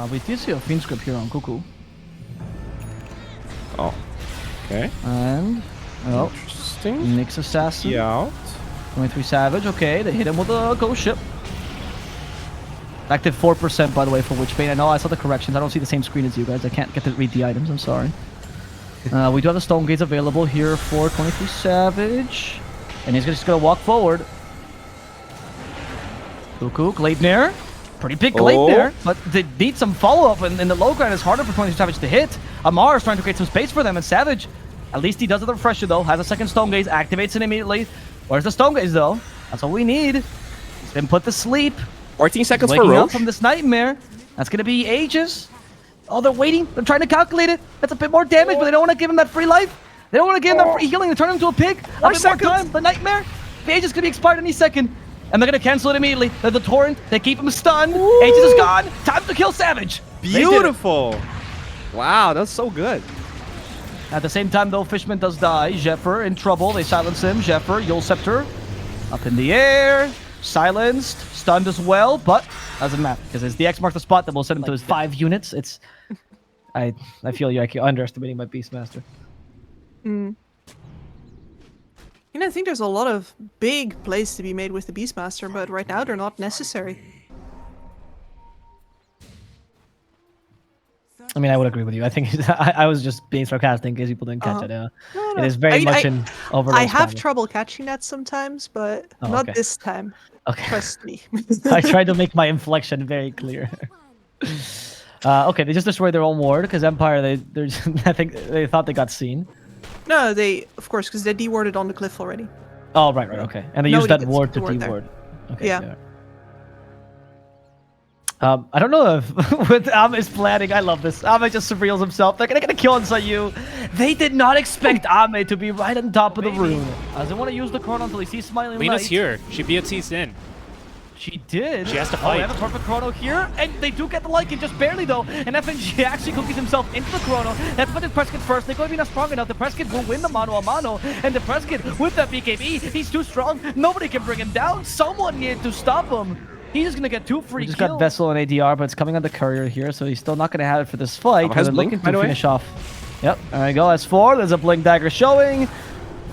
We do see a Fiend script here on Cuckoo. Oh. Okay. And, well, Interesting. Nick's Assassin. Out. 23 Savage. Okay, they hit him with a Ghost Ship. Active 4%, by the way, for Witchbane. I know I saw the corrections. I don't see the same screen as you guys. I can't get to read the items. I'm sorry. We do have the Stone Gates available here for 23 Savage. And he's just going to walk forward. Cuckoo, Gleipnir. Pretty big Gleipnir, but they need some follow-up, and in the low ground, it's harder for 23 Savage to hit. Amar is trying to create some space for them, and Savage, at least he does it the refresher, though. Has a second Stone Gaze, activates it immediately. Where's the Stone Gaze, though? That's all we need. He's been put to sleep. 14 seconds for Waking Roche. up from this nightmare. That's going to be ages. Oh, they're waiting. They're trying to calculate it. That's a bit more damage, but they don't want to give him that free life. They don't want to give him that free healing and turn him into a pig. A bit more time. The nightmare. The Aegis could be expired any second. And they're going to cancel it immediately. They're the Torrent. They keep him stunned. Ooh. Aegis is gone. Time to kill Savage. Beautiful. Wow, that's so good. At the same time, though, Fishman does die. Zephyr in trouble. They silence him. Zephyr, Yule Scepter. Up in the air. Silenced. Stunned as well, but doesn't matter. Because it's the X marks the spot that will send him to his 5 units. It's... I feel you're underestimating my Beastmaster. You know, I think there's a lot of big plays to be made with the Beastmaster, but right now they're not necessary. I mean, I would agree with you. I think I was just being sarcastic in case people didn't catch it. No, It is very much an overall. I have trouble catching that sometimes, but not okay. this time. Okay. Trust me. I tried to make my inflection very clear. Okay, they just destroyed their own ward because Empire. They're just, I think they thought they got seen. No, they, of course, because they dewarded on the cliff already. Oh, right, okay. And they used that ward to deward. Okay, yeah. I don't know if with Ame's planning, I love this. Ame just surreals himself. They're gonna kill Insayu. They did not expect Ame to be right on top of the rune. They want to use the chrono until he sees Smiling Light. Lena's here. She BOT's in. She did. She has to Oh, fight. they have a perfect chrono here, and they do get the Lycan, just barely though. And FNG actually cookies himself into the chrono. That's put the Prescott first. They're going to be not strong enough. The Prescott will win the mano a mano, and the Prescott with that BKB, he's too strong. Nobody can bring him down. Someone needed to stop him. He's just gonna get 2 free kills. Just got Vessel and ADR, but it's coming on the courier here, so he's still not gonna have it for this fight. Has They're Blink, looking by to the way? finish off. Yep, there we go. S4, there's a Blink Dagger showing.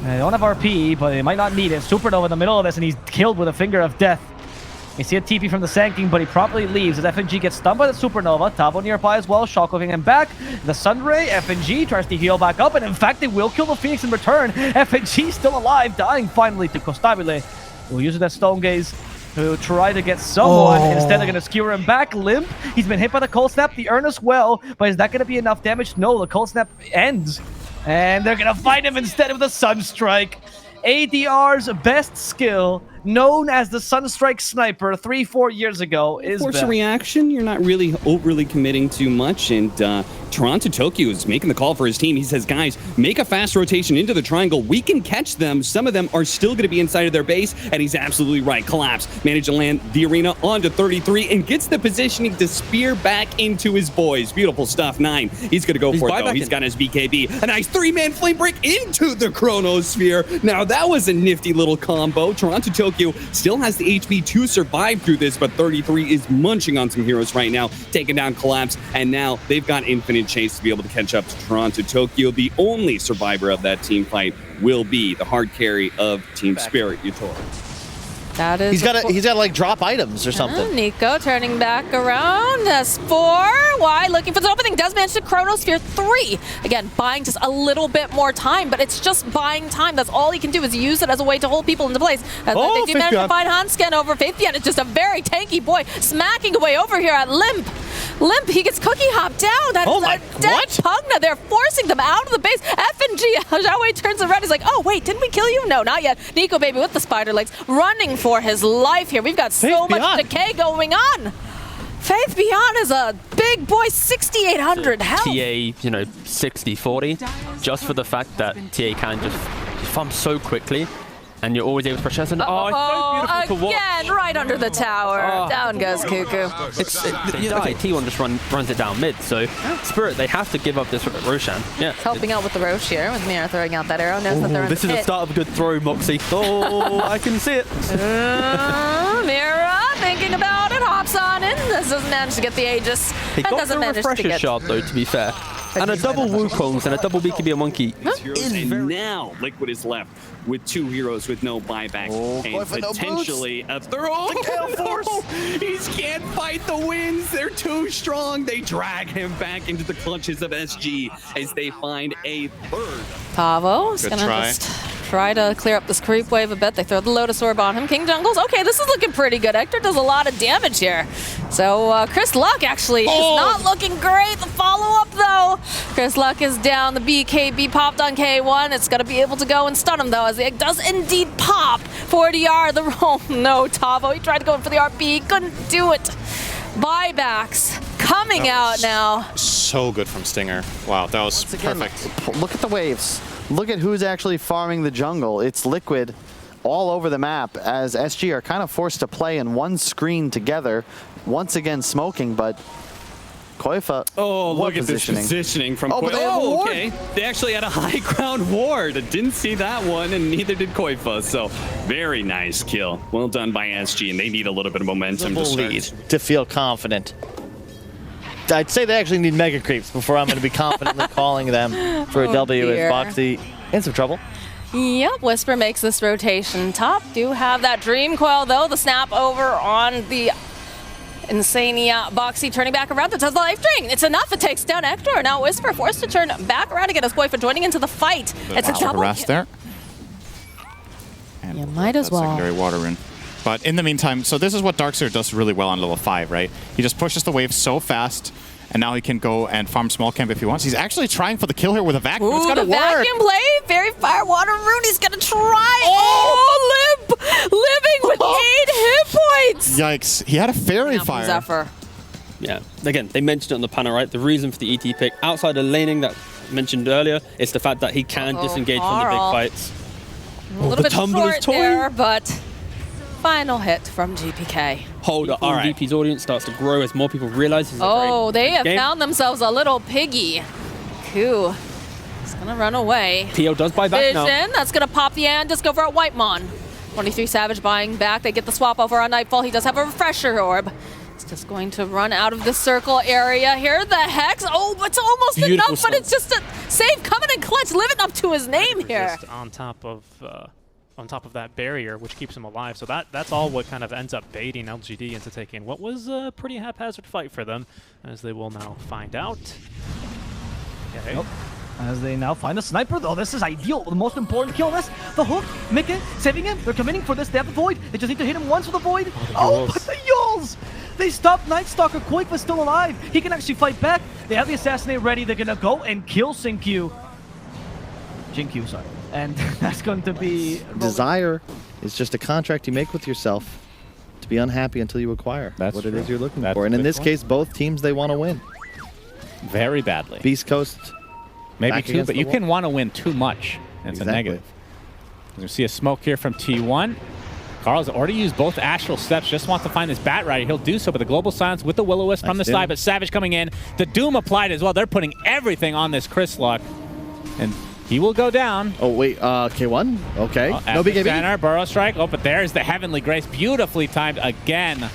They don't have RP, but they might not need it. Supernova in the middle of this, and he's killed with a finger of death. You see a TP from the Sand King, but he promptly leaves as FNG gets stunned by the Supernova. Tabo nearby as well, shockwaving him back. The Sunray, FNG tries to heal back up, and in fact, they will kill the Phoenix in return. FNG still alive, dying finally to Costabile. We'll use that Stone Gaze to try to get someone. Instead, they're going to skewer him back. Limp. He's been hit by the Cold Snap. The Urn as well. But is that going to be enough damage? No, the Cold Snap ends. And they're going to fight him instead of the Sunstrike. ADR's best skill, known as the Sunstrike Sniper 3-4 years ago, is Force back. a reaction. You're not really overly committing too much, and Toronto Tokyo is making the call for his team. He says, guys, make a fast rotation into the triangle. We can catch them. Some of them are still going to be inside of their base, and he's absolutely right. Collapse. Managed to land the arena onto 33 and gets the positioning to spear back into his boys. Beautiful stuff. 9. He's going to go for it, though. He's got his BKB. A nice 3-man flame break into the Chronosphere. Now, that was a nifty little combo. Toronto Tokyo still has the HP to survive through this, but 33 is munching on some heroes right now, taking down Collapse, and now they've got infinite chase to be able to catch up to Toronto Tokyo. The only survivor of that team fight will be the hard carry of Team Spirit, Yutor. That is He's got to like drop items or something. Nico turning back around. S4. Why? Looking for the opening. Does manage to Chronosphere 3. Again, buying just a little bit more time, but it's just buying time. That's all he can do is use it as a way to hold people into place. As they do manage to find Hansken over. Faith Beyond is just a very tanky boy, smacking away over here at Limp. Limp, he gets cookie hopped down. That is a dead Pugna. They're forcing them out of the base. FNG, Xiaowei turns around. He's like, oh, wait, didn't we kill you? No, not yet. Nico, baby, with the spider legs, running for his life here. We've got so much decay going on. Faith Beyond is a big boy, 6,800 health. TA, 60-40, just for the fact that TA can just farm so quickly. And you're always able to pressure. And it's so beautiful to watch. Again, right under the tower. Down goes Cuckoo. Okay, T1 just runs it down mid. So Spirit, they have to give up this Roshan. Yeah. It's helping out with the Roche here, with Mira throwing out that arrow. Knows that they're in the start of a good throw, Moxie. Oh, I can see it. Mira, thinking about it, hops on in. This doesn't manage to get the Aegis. He and got doesn't the manage to refresher get... shot, though, to be fair. And a double Wukongs and a double BKB and Monkey. And now Liquid is left with 2 heroes with no buyback and potentially a throw. No, he can't fight the winds. They're too strong. They drag him back into the clutches of SG as they find a third. Tavo is Good going to try. just try to clear up this creep wave a bit. They throw the Lotus Orb on him. King Jungles, okay, this is looking pretty good. Hector does a lot of damage here. So Chris Luck actually is not looking great. The follow-up, though. Chris Luck is down. The BKB popped on K1. It's going to be able to go and stun him, though, as it does indeed pop. 40R, the roll. No, Tavo, he tried to go in for the RP. Couldn't do it. Buybacks coming out now. So good from Stinger. Wow, that was perfect. Look at the waves. Look at who's actually farming the jungle. It's Liquid all over the map as SG are kind of forced to play in one screen together. Once again smoking, but Koifa. Oh, what look at this positioning from Oh, but Koifa. they have a ward. Okay. They actually had a high ground ward. Didn't see that one, and neither did Koifa. So very nice kill. Well done by SG, and they need a little bit of momentum to start. Lead to feel confident. I'd say they actually need mega creeps before I'm going to be confidently calling them for a W dear. as Boxy in some trouble. Yep, Whisper makes this rotation. Top do have that Dream Coil, though. The snap over on the Insania. Boxy turning back around. That does the life drain. It's enough. It takes down Hector. Now Whisper forced to turn back around again as Koifa joining into the fight. It's a double harass there. And you might as well. Secondary water rune. But in the meantime, so this is what Darkseer does really well on level 5, right? He just pushes the wave so fast, and now he can go and farm small camp if he wants. He's actually trying for the kill here with a vacuum. It's Ooh, gotta the work. vacuum play. Very fire water rune. He's gonna try. Oh, living with 8 hit points. Yikes. He had a fairy Now from fire. Zephyr. Yeah, again, they mentioned it on the panel, right? The reason for the ET pick outside of laning that mentioned earlier is the fact that he can disengage from the big Carl. fights. A little bit Tumbler's short toy. there, but final hit from GPK. Hold up. All right. VP's audience starts to grow as more people realize this is a Oh, very they have game. found themselves a little piggy. Koo. He's gonna run away. PO does buy back Vision, now. that's gonna pop the Andis over at Whitemon. 23 Savage buying back. They get the swap over on Nightfall. He does have a refresher orb. It's just going to run out of the circle area here. The Hex. Oh, it's almost Beautiful enough, but song. it's just a save coming in clutch, living up to his name here. Just on top of that barrier, which keeps him alive. So that's all what kind of ends up baiting LGD into taking what was a pretty haphazard fight for them, as they will now find out. Okay. Nope. As they now find the sniper, though, this is ideal. The most important kill in this. The hook, Mickey, saving him. They're committing for this. They have the void. They just need to hit him once with the void. Oh, but the Yules! They stopped Night Stalker. Koifa's still alive. He can actually fight back. They have the assassinate ready. They're gonna go and kill Jinkyu, sorry. And that's going to be... Desire is just a contract you make with yourself to be unhappy until you acquire That's what it true. is you're looking That's for. And a in good this point. case, both teams, they want to win. Very badly. Beast Coast, Maybe back two, against but the you wall. can want to win too much. It's Exactly. a negative. We see a smoke here from T1. Carl's already used both Astral Steps, just wants to find this Bat Rider. He'll do so, but the Global Silence with the Will-O-Wisp from the Nice side, dim. but Savage coming in. The Doom applied as well. They're putting everything on this Chris Luck. And he will go down. Oh, wait, K1? Okay. At No the BKB? center, Burrow Strike. Oh, but there's the Heavenly Grace. Beautifully timed again.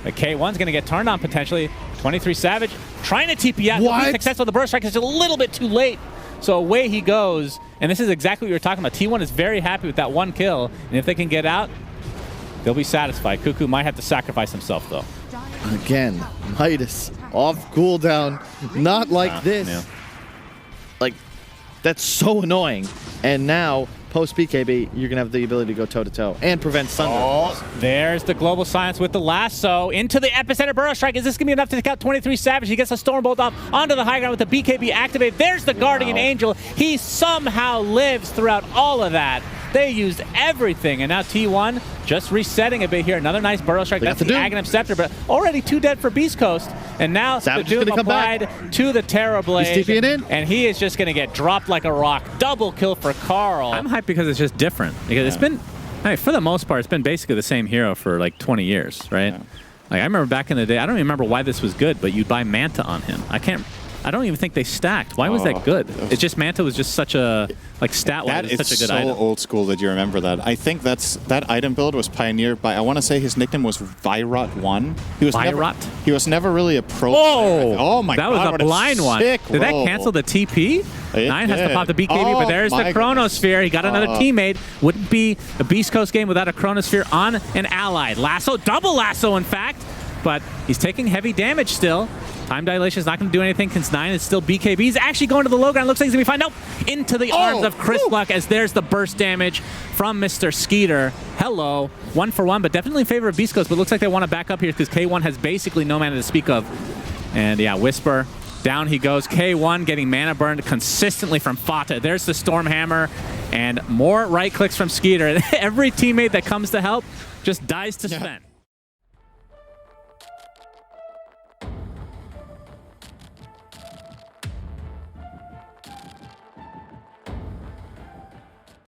The K1's going to get turned on potentially. 23 Savage trying to TP out. He'll be What? successful. The Burrow Strike is a little bit too late. So away he goes. And this is exactly what you were talking about. T1 is very happy with that one kill. And if they can get out, they'll be satisfied. Cuckoo might have to sacrifice himself, though. Again, Midas off cooldown. Not like this. Yeah. Like, that's so annoying. And now, post BKB, you're going to have the ability to go toe-to-toe and prevent Sunder. Oh, there's the Global Silence with the lasso into the epicenter. Burrow Strike. Is this going to be enough to take out 23 Savage? He gets a Stormbolt off onto the high ground with the BKB activated. There's the Guardian Angel. He somehow lives throughout all of that. They used everything, and now T1 just resetting a bit here. Another nice Burrow Strike. They got That's the the Doom. Aghanim Scepter, but already 2 dead for Beast Coast. And now Savage is the Doom gonna come back. applied to the Terrorblade. He's TPing in. And he is just going to get dropped like a rock. Double kill for Carl. I'm hyped because it's just different. Because it's been, I mean, for the most part, it's been basically the same hero for like 20 years, right? Yeah. Like I remember back in the day, I don't even remember why this was good, but you'd buy Manta on him. I can't I don't even think they stacked. Why was that good? It's just Manta was just such a, like, stat-wise, That is such a good so item. old school that you remember that. I think that item build was pioneered by, I want to say his nickname was Virot1. He was never really a pro player. Oh my that god, was what a blind one. sick Did that roll. cancel the TP? Nine has to did. pop the BKB, but there's the my Chronosphere. He got another Oh. teammate. Wouldn't be a Beast Coast game without a Chronosphere on an ally. Lasso, double lasso, in fact. But he's taking heavy damage still. Time dilation is not going to do anything since 9 is still BKB. He's actually going to the low ground. Looks like he's going to be fine. Nope. Into the arms of Chris Luck as there's the burst damage from Mr. Skeeter. Hello. 1 for 1, but definitely in favor of Beast Coast. But looks like they want to back up here because K1 has basically no mana to speak of. And yeah, Whisper. Down he goes. K1 getting mana burned consistently from Fata. There's the Stormhammer. And more right clicks from Skeeter. Every teammate that comes to help just dies to spend.